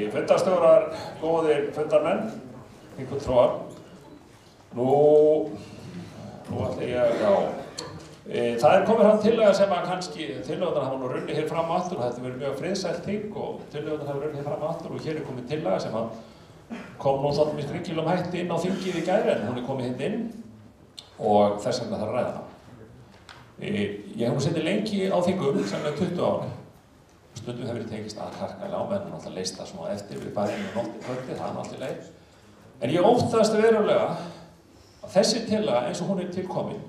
Fundarstjórar, góðir fundarmenn, þingfulltrúar. Nú ætla ég, það komið fram tillaga sem að kannski tillögurnar hafa nú runnið hér fram aftur og þetta verið mjög friðsælt þing og tillögurnar hafa runnið hér fram aftur og hér komið tillaga sem að kom nú svolítið með skringilegum hætti inn á þingið í gær en hún komið hérna inn og þess vegna þarf að ræða hana. Ég hef nú setið lengi á þingum, sem 20 ári. Stundum hefur verið tengist harkalega á menn og náttúrulega leist það svona eftir við bæinn og nótt í kvöldi, það er allt í leið. En ég óttast verulega að þessi tillaga eins og hún er tilkomin,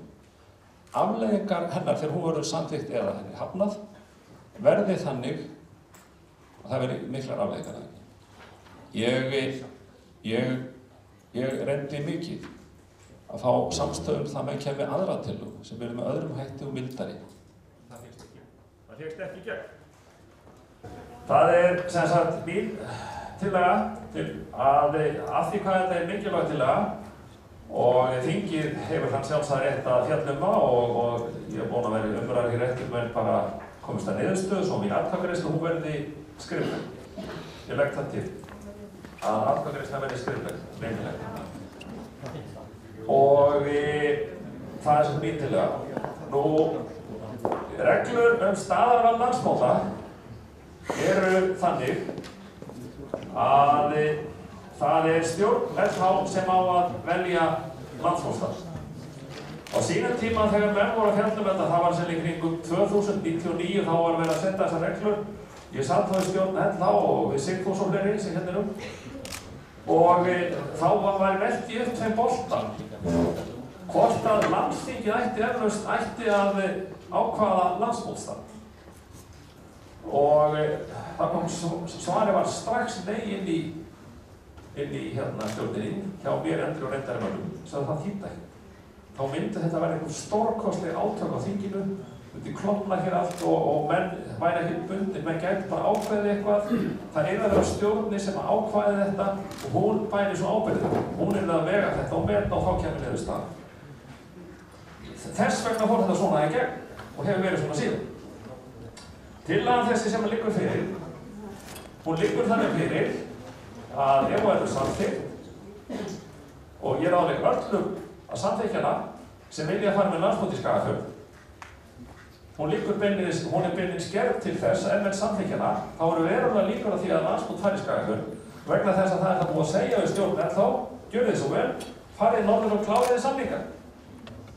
afleiðingar hennar þegar hún verður samþykkt eða henni hafnað, verði þannig að það verði miklar afleiðingar að henni. Ég reyndi mikið að fá samstöðum það með kemur aðra tillögu sem verður með öðrum hætti og mildari. Það fékkst ekki gegn. Það er sem sagt mín tillaga af því hvað þetta er mikilvæg tillaga og þingið hefur hann sjálfsagt rétt að fjalla og ég er búinn að vera umræður hér eftir menn bara komist að niðurstöðu svo mín atkvæðagreiðsla hún verði skrifleg. Ég legg það til að atkvæðagreiðsla verði skrifleg, leynileg. Og það er sem mín tillaga. Nú, reglur staðarval landsmóta eru þannig að það er stjórn LH sem á að velja landsmótstaf. Á sínum tíma þegar menn voru að fjalla þetta, það var sem í kringum 2099 þá var verið að setja þessar reglur. Ég satt þá í stjórn LH og við Sigfús og fleiri sem hérna og þá var velt í upp þeim boltan hvort að landsþingið ætti að ákvaða landsmótstaf. Og það kom svarið var strax nei inn í stjórninni hjá mér endri og reyndari mönnum sem það þýddi ekki. Þá myndi þetta verða einhver stórkostleg átök á þinginu, myndi klofna hér allt og menn væri ekki bundin, menn gæti bara ákveðið eitthvað. Það að vera stjórnin sem ákvæði þetta og hún bæri svo ábyrgðina. Hún að vega þetta og meta og þá kemur niðurstaðan. Þess vegna fór þetta svona í gegn og hefur verið svona síðan. Tillagan þessi sem liggur fyrir, hún liggur þannig fyrir að ef hún verður samþykkt og ég ráðlegg öllum að samþykkjana sem vilja fara með landsmót í Skagafjörð. Hún er beinlínis gerð til þess að ef menn samþykkjana þá eru verulega líkur að því að landsmót fari í Skagafjörð vegna þess að það er það búið að segja við stjórn en þá gjörið þið svo vel, farið norður og kláriði samninga.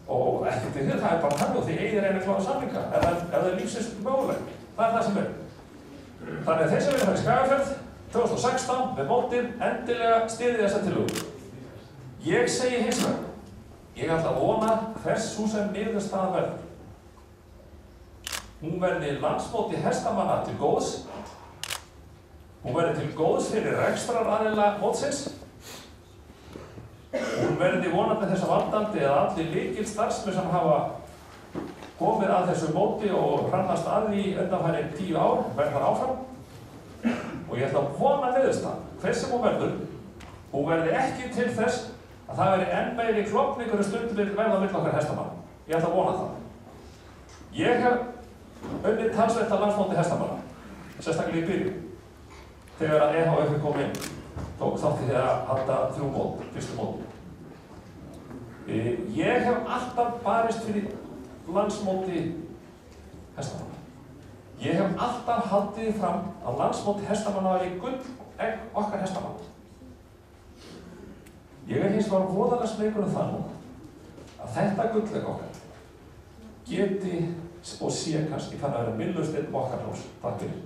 Og ekkert við það er bara þannig og því eigið reyna að klára samninga ef það er lífsins möguleg. Það er það sem er. Þannig að þeir sem vilja fara í Skagafjörð 2016 með mótið endilega styðji þessa tillögu. Ég segi hins vegar, ég ætla að vona hversu sem niðurstaðan verður. Hún verði landsmóti hestamanna til góðs. Hún verði til góðs fyrir rekstraraðila mótsins. Hún verði vonandi þess að valdandi að allir lykilstarfsmenn sem hafa komið að þessu móti og hrannast að því undanfærin 10 ár verður áfram. Og ég ætla að vona niðurstaðan, hver sem hún verði ekki til þess að það veri enn meiri klofningur stundum verða á milli okkar hestamanna. Ég ætla að vona það. Ég hef unnið talsvert af landsmóti hestamanna, sérstaklega í byrjun. Þegar að EHF kom inn, tók þátt í því að halda 3 mót, fyrstu móti. Ég hef alltaf barist fyrir landsmóti hestamanna. Ég hef alltaf haldið fram að landsmóti hestamanna var í gullegg okkar hestamanna. Ég hins vegar voðalega smeykur það nú að þetta gullegg okkar geti og sé kannski þannig að vera millust einn okkar hrós. Takk fyrir.